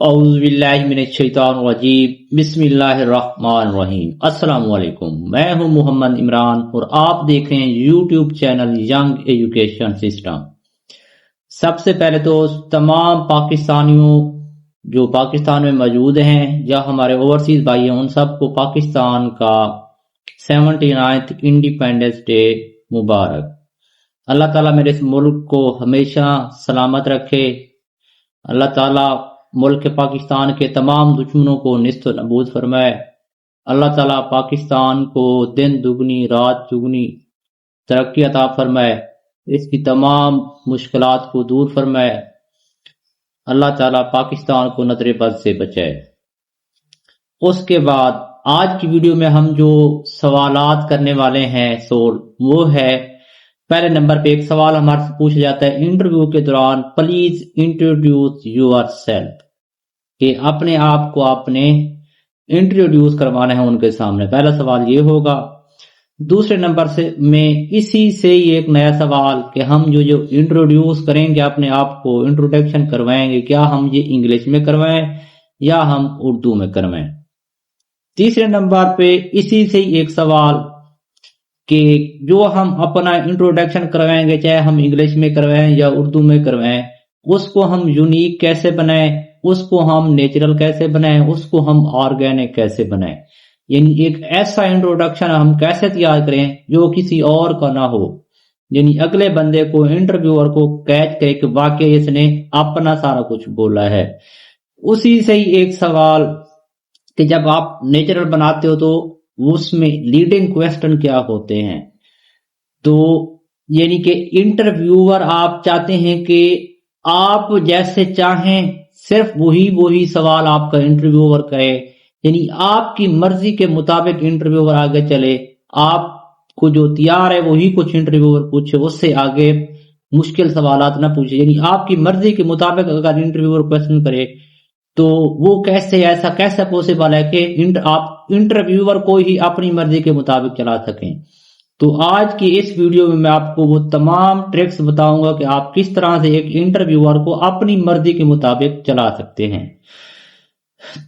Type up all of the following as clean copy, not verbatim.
اعوذ باللہ من الشیطان الرجیم بسم اللہ الرحمن الرحیم۔ السلام علیکم، میں ہوں محمد عمران اور آپ دیکھ رہے ہیں YouTube channel young education system. سب سے پہلے تو تمام پاکستانیوں جو پاکستان میں موجود ہیں یا ہمارے اوورسیز بھائی ہیں ان سب کو پاکستان کا 79th انڈیپینڈنس ڈے مبارک۔ اللہ تعالیٰ میرے اس ملک کو ہمیشہ سلامت رکھے۔ اللہ تعالیٰ ملک پاکستان کے تمام دشمنوں کو نیست و نابود فرمائے۔ اللہ تعالیٰ پاکستان کو دن دگنی رات چگنی ترقی عطا فرمائے، اس کی تمام مشکلات کو دور فرمائے۔ اللہ تعالیٰ پاکستان کو نظر بد سے بچائے۔ اس کے بعد آج کی ویڈیو میں ہم جو سوالات کرنے والے ہیں وہ ہے، پہلے نمبر پہ ایک سوال ہمارے سے پوچھا جاتا ہے انٹرویو کے دوران پلیز انٹروڈیوس یور سیلف، کہ اپنے آپ کو آپ نے انٹروڈیوس کروانا ہے ان کے سامنے۔ پہلا سوال یہ ہوگا۔ دوسرے نمبر میں اسی سے ہی ایک نیا سوال کہ ہم جو انٹروڈیوس کریں گے اپنے آپ کو، انٹروڈکشن کروائیں گے، کیا ہم یہ انگلش میں کروائیں یا ہم اردو میں کروائیں۔ تیسرے نمبر پہ اسی سے ہی ایک سوال کہ جو ہم اپنا انٹروڈکشن کروائیں گے چاہے ہم انگلش میں کروائیں یا اردو میں کروائیں، اس کو ہم یونیک کیسے بنائیں، اس کو ہم نیچرل کیسے بنائیں، اس کو ہم آرگینک کیسے بنائیں، یعنی ایک ایسا انٹروڈکشن ہم کیسے تیار کریں جو کسی اور کا نہ ہو، یعنی اگلے بندے کو انٹرویور کو کیچ کرے کہ واقعی اس نے اپنا سارا کچھ بولا ہے۔ اسی سے ہی ایک سوال کہ جب آپ نیچرل بناتے ہو تو اس میں لیڈنگ کویسچن کیا ہوتے ہیں، تو یعنی کہ انٹرویور آپ چاہتے ہیں کہ آپ جیسے چاہیں صرف وہی سوال آپ کا انٹرویور کرے، یعنی آپ کی مرضی کے مطابق انٹرویور آگے چلے، آپ کو جو تیار ہے وہی کچھ انٹرویور پوچھے، اس سے آگے مشکل سوالات نہ پوچھے، یعنی آپ کی مرضی کے مطابق اگر انٹرویور کویسچن کرے تو وہ ایسا کیسے پوسیبل ہے کہ آپ انٹرویور کو ہی اپنی مرضی کے مطابق چلا سکیں۔ تو آج کی اس ویڈیو میں میں آپ کو وہ تمام ٹرکس بتاؤں گا کہ آپ کس طرح سے ایک انٹرویور کو اپنی مرضی کے مطابق چلا سکتے ہیں۔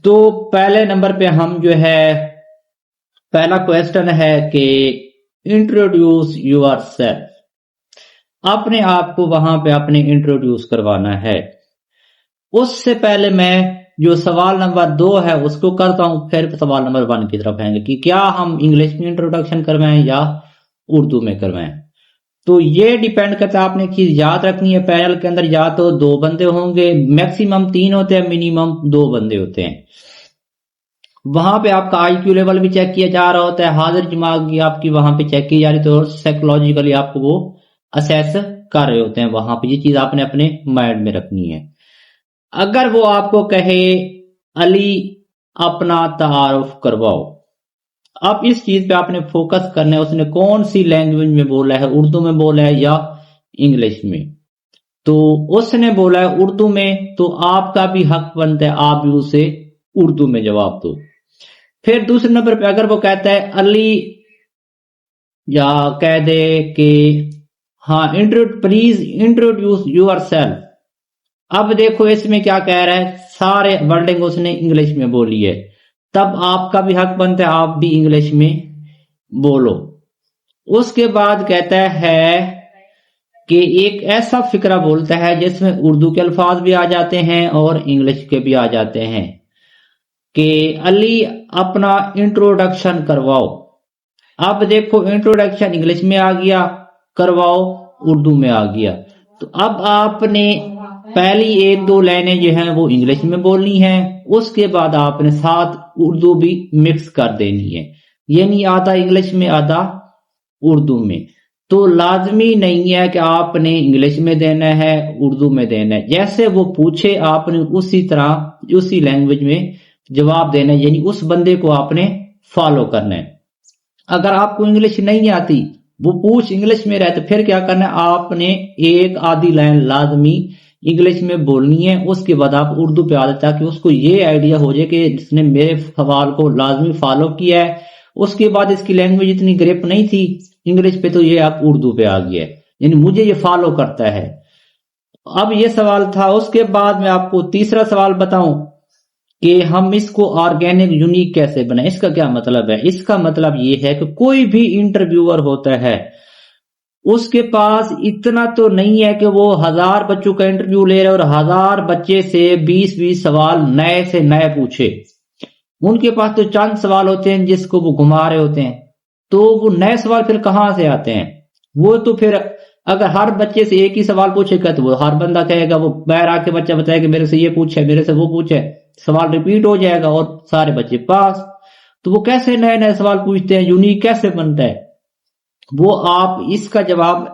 تو پہلے نمبر پہ ہم پہلا کویسچن ہے کہ انٹروڈیوس یور سیلف، اپنے آپ کو وہاں پہ اپنے انٹروڈیوس کروانا ہے۔ اس سے پہلے میں جو سوال نمبر 2 ہے اس کو کرتا ہوں، پھر سوال نمبر 1 کی طرف آئیں گے کہ کیا ہم انگلش میں انٹروڈکشن کروائیں یا اردو میں کروائیں۔ تو یہ ڈیپینڈ کرتا ہے، آپ نے چیز یاد رکھنی ہے، پینل کے اندر یا تو 2 بندے ہوں گے، میکسیمم 3 ہوتے ہیں، منیمم 2 بندے ہوتے ہیں۔ وہاں پہ آپ کا آئی کیو لیول بھی چیک کیا جا رہا ہوتا ہے، حاضر دماغ بھی آپ کی وہاں پہ چیک کی جا رہی، تو سائیکولوجیکلی آپ کو وہ اسیس کر رہے ہوتے ہیں وہاں پہ۔ یہ چیز آپ نے اپنے مائنڈ میں رکھنی ہے۔ اگر وہ آپ کو کہے علی اپنا تعارف کرواؤ، اب اس چیز پہ آپ نے فوکس کرنا ہے، اس نے کون سی لینگویج میں بولا ہے، اردو میں بولا ہے یا انگلش میں۔ تو اس نے بولا ہے اردو میں، تو آپ کا بھی حق بنتا ہے آپ بھی اسے اردو میں جواب دو۔ پھر دوسرے نمبر پہ اگر وہ کہتا ہے علی، یا کہہ دے کہ ہاں پلیز انٹروڈیوس یور سیلف، اب دیکھو اس میں کیا کہہ رہا ہے، سارے ورڈنگ اس نے انگلش میں بولی ہے، تب آپ کا بھی حق بنتا ہے آپ بھی انگلش میں بولو۔ اس کے بعد کہتا ہے کہ ایک ایسا فقرہ بولتا ہے جس میں اردو کے الفاظ بھی آ جاتے ہیں اور انگلش کے بھی آ جاتے ہیں کہ علی اپنا انٹروڈکشن کرواؤ۔ اب دیکھو انٹروڈکشن انگلش میں آ گیا، کرواؤ اردو میں آ گیا، تو اب آپ نے پہلی 1-2 لائنیں جو ہیں وہ انگلش میں بولنی ہیں، اس کے بعد آپ نے ساتھ اردو بھی مکس کر دینی ہے، یعنی آدھا انگلش میں آدھا اردو میں۔ تو لازمی نہیں ہے کہ آپ نے انگلش میں دینا ہے اردو میں دینا ہے، جیسے وہ پوچھے آپ نے اسی طرح اسی لینگویج میں جواب دینا ہے، یعنی اس بندے کو آپ نے فالو کرنا ہے۔ اگر آپ کو انگلش نہیں آتی، وہ پوچھ انگلش میں رہے، تو پھر کیا کرنا ہے، آپ نے ایک آدھی لائن لازمی انگلش میں بولنی ہے، اس کے بعد آپ اردو پہ آ جائے تاکہ اس کو یہ آئیڈیا ہو جائے کہ جس نے میرے سوال کو لازمی فالو کیا ہے۔ اس کے بعد اس کی لینگویج اتنی گریپ نہیں تھی انگلش پہ، تو یہ آپ اردو پہ آ گیا ہے، یعنی مجھے یہ فالو کرتا ہے۔ اب یہ سوال تھا۔ اس کے بعد میں آپ کو تیسرا سوال بتاؤں کہ ہم اس کو آرگینک یونیک کیسے بنائیں. اس کا کیا مطلب ہے؟ اس کا مطلب یہ ہے کہ کوئی بھی انٹرویور ہوتا ہے اس کے پاس اتنا تو نہیں ہے کہ وہ 1000 بچوں کا انٹرویو لے رہے اور 1000 بچے سے 20 سوال نئے سے نئے پوچھے. ان کے پاس تو چند سوال ہوتے ہیں جس کو وہ گھما رہے ہوتے ہیں. تو وہ نئے سوال پھر کہاں سے آتے ہیں؟ وہ تو پھر اگر ہر بچے سے ایک ہی سوال پوچھے گا تو وہ ہر بندہ کہے گا، وہ باہر آ کے بچہ بتائے کہ میرے سے یہ پوچھے، میرے سے وہ پوچھے، سوال ریپیٹ ہو جائے گا اور سارے بچے پاس. تو وہ کیسے نئے نئے سوال پوچھتے ہیں؟ یونیک کیسے بنتا ہے؟ وہ آپ اس کا جواب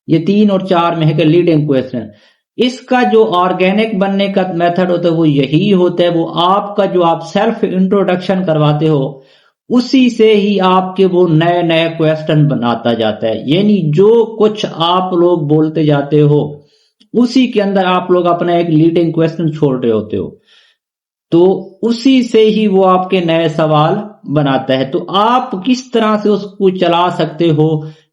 یہ 3 اور 4 میں ہے کہ لیڈنگ کویسچن. اس کا جو آرگینک بننے کا میتھڈ ہوتا ہے وہ یہی ہوتا ہے، وہ آپ کا جو آپ سیلف انٹروڈکشن کرواتے ہو اسی سے ہی آپ کے وہ نئے نئے کویسچن بناتا جاتا ہے. یعنی جو کچھ آپ لوگ بولتے جاتے ہو اسی کے اندر آپ لوگ اپنا ایک لیڈنگ کویسچن چھوڑ رہے ہوتے ہو، تو اسی سے ہی وہ آپ کے نئے سوال بناتا ہے. تو آپ کس طرح سے اس کو چلا سکتے ہو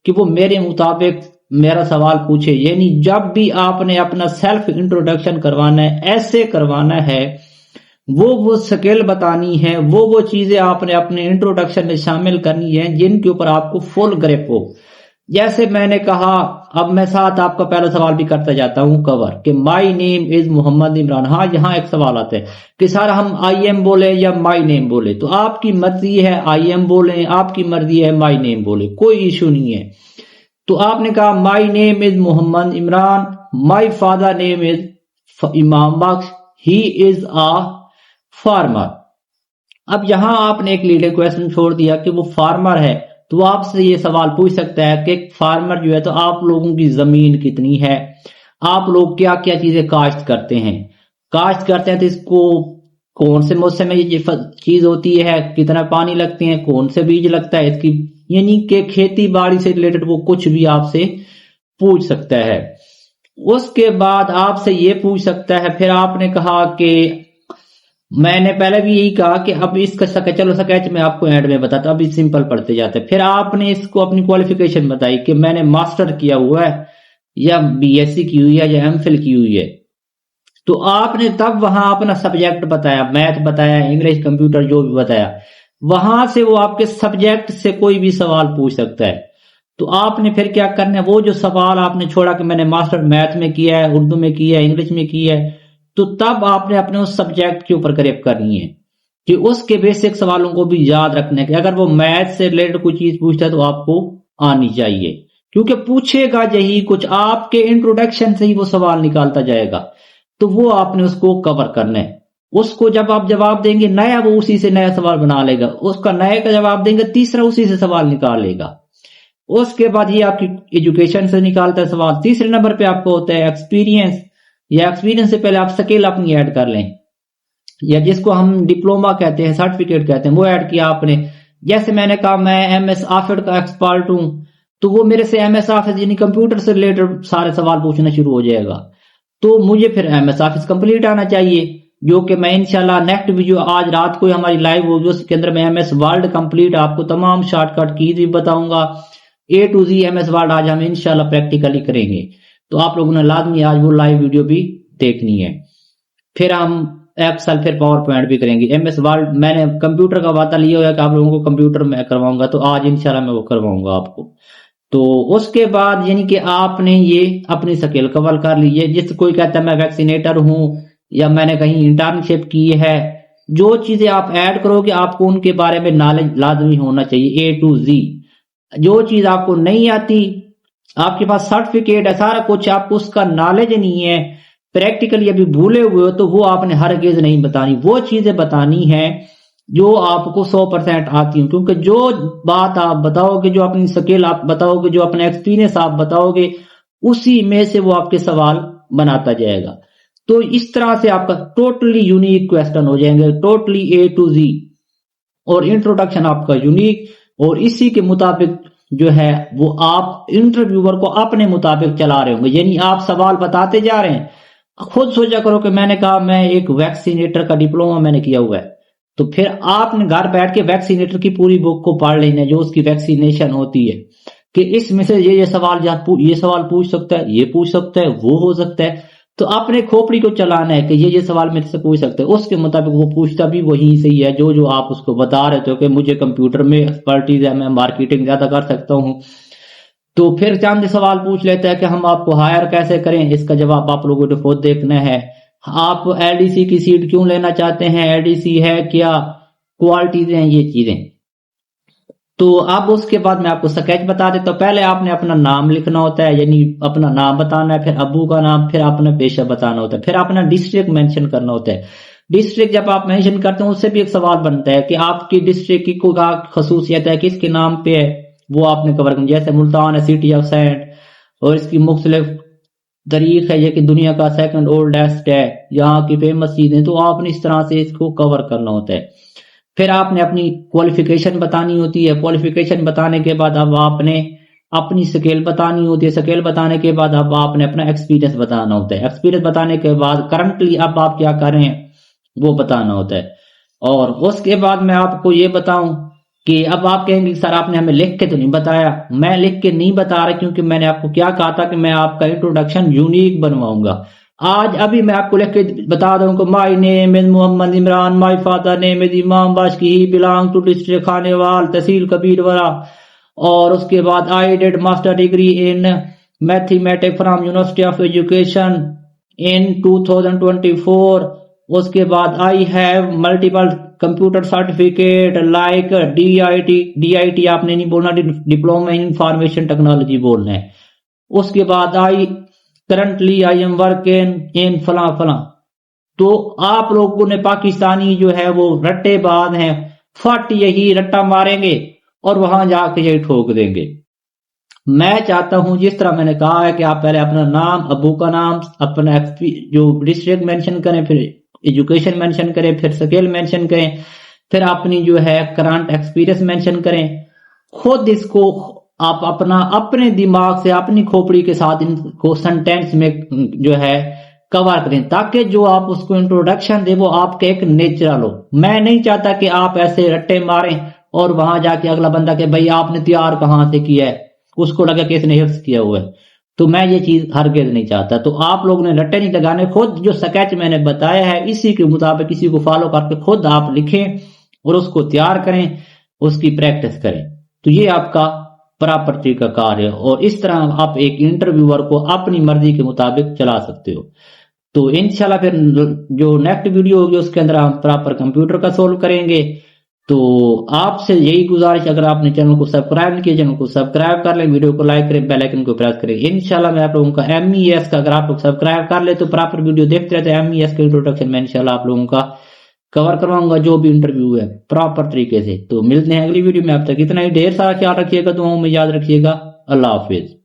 کہ وہ میرے مطابق میرا سوال پوچھے. یعنی جب بھی آپ نے اپنا سیلف انٹروڈکشن کروانا ہے، ایسے کروانا ہے، وہ سکل بتانی ہے، وہ چیزیں آپ نے اپنے انٹروڈکشن میں شامل کرنی ہے جن کے اوپر آپ کو فل گرپ ہو. جیسے میں نے کہا، اب میں ساتھ آپ کا پہلا سوال بھی کرتا جاتا ہوں کور کہ مائی نیم از محمد عمران. ہاں یہاں ایک سوال آتا ہے کہ سر ہم آئی ایم بولے یا مائی نیم بولے. تو آپ کی مرضی ہے آئی ایم بولیں، آپ کی مرضی ہے مائی نیم بولے، کوئی ایشو نہیں ہے. تو آپ نے کہا مائی نیم از محمد Imran, my father name is Imam Bakhsh, he is a farmer. اب یہاں آپ نے ایک لیڈر کویسچن چھوڑ دیا کہ وہ فارمر ہے. تو آپ سے یہ سوال پوچھ سکتا ہے کہ فارمر جو ہے تو آپ لوگوں کی زمین کتنی ہے، آپ لوگ کیا کیا چیزیں کاشت کرتے ہیں. کاشت کرتے ہیں تو اس کو کون سے موسم میں یہ چیز ہوتی ہے، کتنا پانی لگتے ہیں، کون سے بیج لگتا ہے اس کی. یعنی کہ کھیتی باڑی سے ریلیٹڈ وہ کچھ بھی آپ سے پوچھ سکتا ہے. اس کے بعد آپ سے یہ پوچھ سکتا ہے، پھر آپ نے کہا کہ میں نے پہلے بھی یہی کہا کہ اب اس کا چلو سکیچ میں آپ کو اینڈ میں بتاتا ہوں، اب سمپل پڑھتے جاتے ہیں. پھر آپ نے اس کو اپنی کوالیفیکیشن بتائی کہ میں نے ماسٹر کیا ہوا ہے یا بی ایس سی کی ہوئی ہے یا ایم فل کی ہوئی ہے. تو آپ نے تب وہاں اپنا سبجیکٹ بتایا، میتھ بتایا، انگلش، کمپیوٹر، جو بھی بتایا. وہاں سے وہ آپ کے سبجیکٹ سے کوئی بھی سوال پوچھ سکتا ہے. تو آپ نے پھر کیا کرنا ہے، وہ جو سوال آپ نے چھوڑا کہ میں نے ماسٹر میتھ میں کیا ہے، اردو میں کیا ہے، انگلش میں کیا ہے، تو تب آپ نے اپنے اس سبجیکٹ کے اوپر گریپ کرنی ہے کہ اس کے بیسک سوالوں کو بھی یاد رکھنا ہے کہ اگر وہ میتھ سے ریلیٹڈ کوئی چیز پوچھتا ہے تو آپ کو آنی چاہیے، کیونکہ پوچھے گا یہی کچھ، آپ کے انٹروڈکشن سے ہی وہ سوال نکالتا جائے گا. تو وہ آپ نے اس کو کور کرنا ہے. اس کو جب آپ جواب دیں گے نیا، وہ اسی سے نیا سوال بنا لے گا. اس کا نئے کا جواب دیں گے تیسرا اسی سے سوال نکال لے گا. اس کے بعد یہ آپ کی ایجوکیشن سے نکالتا ہے سوال. تیسرے نمبر پہ آپ کو ہوتا ہے ایکسپیرینس، یا ایکسپیرینس سے پہلے آپ سکل اپنی ایڈ کر لیں، یا جس کو ہم ڈپلوما کہتے ہیں، سرٹیفکیٹ کہتے ہیں، وہ ایڈ کیا آپ نے. جیسے میں نے کہا میں ایم ایس آفس کا ایکسپرٹ ہوں، تو وہ میرے سے ایم ایس آفس یعنی کمپیوٹر سے ریلیٹڈ سارے سوال پوچھنا شروع ہو جائے گا. تو مجھے پھر ایم ایس آفس کمپلیٹ آنا چاہیے، جو کہ میں انشاءاللہ نیکسٹ ویڈیو آج رات کو ہماری لائیو ہوگی، اس کے اندر میں ایم ایس ورڈ کمپلیٹ آپ کو تمام شارٹ کٹ کیز بھی بتاؤں گا. A to Z M S word آج ہم انشاءاللہ پریکٹیکلی کریں گے. تو آپ لوگوں نے لازمی آج وہ لائیو ویڈیو بھی دیکھنی ہے. پھر ہم ایکسل، پھر پاور پوائنٹ بھی کریں گے. ایم ایس ورڈ میں نے کمپیوٹر کا وعدہ لیا ہوا ہے کہ آپ لوگوں کو کمپیوٹر میں کرواؤں گا، تو آج انشاءاللہ میں وہ کرواؤں گا آپ کو. تو اس کے بعد یعنی کہ آپ نے یہ اپنی سکل کور کر لی ہے. جس کوئی کہتا ہے میں ویکسینیٹر ہوں یا میں نے کہیں انٹرنشپ کی ہے، جو چیزیں آپ ایڈ کرو گے آپ کو ان کے بارے میں نالج لازمی ہونا چاہیے اے ٹو زی. جو چیز آپ کو نہیں آتی، آپ کے پاس سرٹیفکیٹ ہے سارا کچھ، آپ کو اس کا نالج نہیں ہے، پریکٹیکلی ابھی بھولے ہوئے ہو، تو وہ آپ نے ہرگز نہیں بتانی. وہ چیزیں بتانی ہیں جو آپ کو 100% آتی ہیں، کیونکہ جو بات آپ بتاؤ گے، جو اپنی سکل آپ بتاؤ گے، جو اپنا ایکسپیرینس آپ بتاؤ گے، اسی میں سے وہ آپ کے سوال بناتا جائے گا. تو اس طرح سے آپ کا ٹوٹلی یونیک کویسچن ہو جائیں گے، ٹوٹلی اے ٹو زی، اور انٹروڈکشن آپ کا یونیک، اور اسی کے مطابق جو ہے وہ آپ انٹرویور کو اپنے مطابق چلا رہے ہوں گے. یعنی آپ سوال بتاتے جا رہے ہیں. خود سوچا کرو کہ میں نے کہا میں ایک ویکسینیٹر کا ڈپلوما میں نے کیا ہوا ہے، تو پھر آپ نے گھر بیٹھ کے ویکسینیٹر کی پوری بک کو پڑھ لینا ہے، جو اس کی ویکسینیشن ہوتی ہے، کہ اس میں سے یہ سوال پوچھ سکتا ہے، یہ پوچھ سکتا ہے، وہ ہو سکتا ہے. تو اپنے کھوپڑی کو چلانا ہے کہ یہ سوال میرے سے پوچھ سکتے ہیں، اس کے مطابق وہ پوچھتا بھی وہی صحیح ہے جو آپ اس کو بتا رہے تھے کہ مجھے کمپیوٹر میں ایکسپرٹیز ہے، میں مارکیٹنگ زیادہ کر سکتا ہوں، تو پھر چاند سوال پوچھ لیتا ہے کہ ہم آپ کو ہائر کیسے کریں۔ اس کا جواب آپ لوگوں نے خود دیکھنا ہے۔ آپ ایل ڈی سی کی سیٹ کیوں لینا چاہتے ہیں، ایل ڈی سی ہے کیا، کوالٹیز ہیں، یہ چیزیں۔ تو اب اس کے بعد میں آپ کو سکیچ بتا دیتا ہوں۔ پہلے آپ نے اپنا نام لکھنا ہوتا ہے، یعنی اپنا نام بتانا ہے، پھر ابو کا نام، پھر اپنا پیشہ بتانا ہوتا ہے، پھر اپنا ڈسٹرکٹ مینشن کرنا ہوتا ہے۔ ڈسٹرکٹ جب آپ مینشن کرتے ہیں اس سے بھی ایک سوال بنتا ہے کہ آپ کی ڈسٹرکٹ کی کوئی خصوصیت ہے، کس کے نام پہ ہے، وہ آپ نے کور کرنا۔ جیسے ملتان ہے، سٹی آف سینٹ، اور اس کی مختلف تاریخ ہے، یہ کہ دنیا کا سیکنڈ اولڈسٹ ہے، یہاں کی فیمس چیزیں، تو آپ نے اس طرح سے اس کو کور کرنا ہوتا ہے۔ پھر آپ نے اپنی کوالیفیکیشن بتانی ہوتی ہے، کوالیفیکیشن بتانے کے بعد اب آپ نے اپنی سکیل بتانی ہوتی ہے، سکیل بتانے کے بعد اب آپ نے اپنا ایکسپیرینس بتانا ہوتا ہے، ایکسپیرینس بتانے کے بعد کرنٹلی اب آپ کیا کر رہے ہیں وہ بتانا ہوتا ہے۔ اور اس کے بعد میں آپ کو یہ بتاؤں کہ اب آپ کہیں گے سر آپ نے ہمیں لکھ کے تو نہیں بتایا۔ میں لکھ کے نہیں بتا رہا کیونکہ میں نے آپ کو کیا کہا تھا کہ میں آپ کا انٹروڈکشن یونیک بنواؤں گا۔ آج ابھی میں آپ کو لکھ کے بتا دوں کہ مائی نیم از محمد عمران، مائی فادر نیم از امام باشکی، ہی بلانگ ٹو ڈسٹرکٹ خانیوال، تحصیل کبیرورہ، اور اس کے بعد I did master degree in mathematic from university of education ان 2024۔ اس کے بعد I have multiple computer certificate like D I T آپ نے نہیں بولنا، ڈپلوما ان انفارمیشن ٹیکنالوجی بولنا ہے۔ اس کے بعد currently I am working in فلاں فلاں۔ تو آپ لوگوں نے پاکستانی جو ہے وہ رٹے باز ہیں، فٹ یہی رٹا ماریں گے اور وہاں جا کے یہی ٹھوک دیں گے۔ میں چاہتا ہوں جس طرح میں نے کہا ہے کہ آپ پہلے اپنا نام، ابو کا نام، اپنا جو ڈسٹرکٹ مینشن کریں، پھر ایجوکیشن مینشن کریں، پھر سکیل مینشن کریں، پھر اپنی جو ہے کرنٹ ایکسپیرینس مینشن کریں۔ خود اس کو آپ اپنے دماغ سے اپنی کھوپڑی کے ساتھ ان کو سنٹینس میں جو ہے کور کریں، تاکہ جو آپ اس کو انٹروڈکشن دے وہ آپ کے ایک نیچرل ہو۔ میں نہیں چاہتا کہ آپ ایسے رٹے ماریں اور وہاں جا کے اگلا بندہ کہ بھائی آپ نے تیار کہاں سے کیا ہے، اس کو لگا کہ اس نے حفظ کیا ہوا ہے۔ تو میں یہ چیز ہرگز نہیں چاہتا۔ تو آپ لوگ نے رٹے نہیں لگانے، خود جو سکیچ میں نے بتایا ہے اسی کے مطابق اسی کو فالو کر کے خود آپ لکھیں اور اس کو تیار کریں، اس کی پریکٹس کریں۔ تو یہ آپ کا پراپر طریقہ کار ہے، اور اس طرح آپ ایک انٹرویور کو اپنی مرضی کے مطابق چلا سکتے ہو۔ تو انشاءاللہ پھر جو نیکسٹ ویڈیو ہوگی اس کے اندر ہم پراپر کمپیوٹر کا سولو کریں گے۔ تو آپ سے یہی گزارش، اگر آپ نے چینل کو سبسکرائب نہیں کیا چینل کو سبسکرائب کر لیں، ویڈیو کو لائک کریں، بیل آئیکن کو پریس کریں۔ انشاءاللہ میں آپ لوگوں کا ایم ای ایس کا اگر آپ لوگ سبسکرائب کر لیں تو پراپر ویڈیو دیکھتے رہتے ہیں، ایم ای ایس کا انٹروڈکشن میں انشاءاللہ آپ لوگوں کا کور کرواؤں گا، جو بھی انٹرویو ہے پراپر طریقے سے۔ تو ملتے ہیں اگلی ویڈیو میں، اب تک اتنا ہی، ڈھیر سارا خیال رکھیے گا، دعاؤں میں یاد رکھیے گا۔ اللہ حافظ۔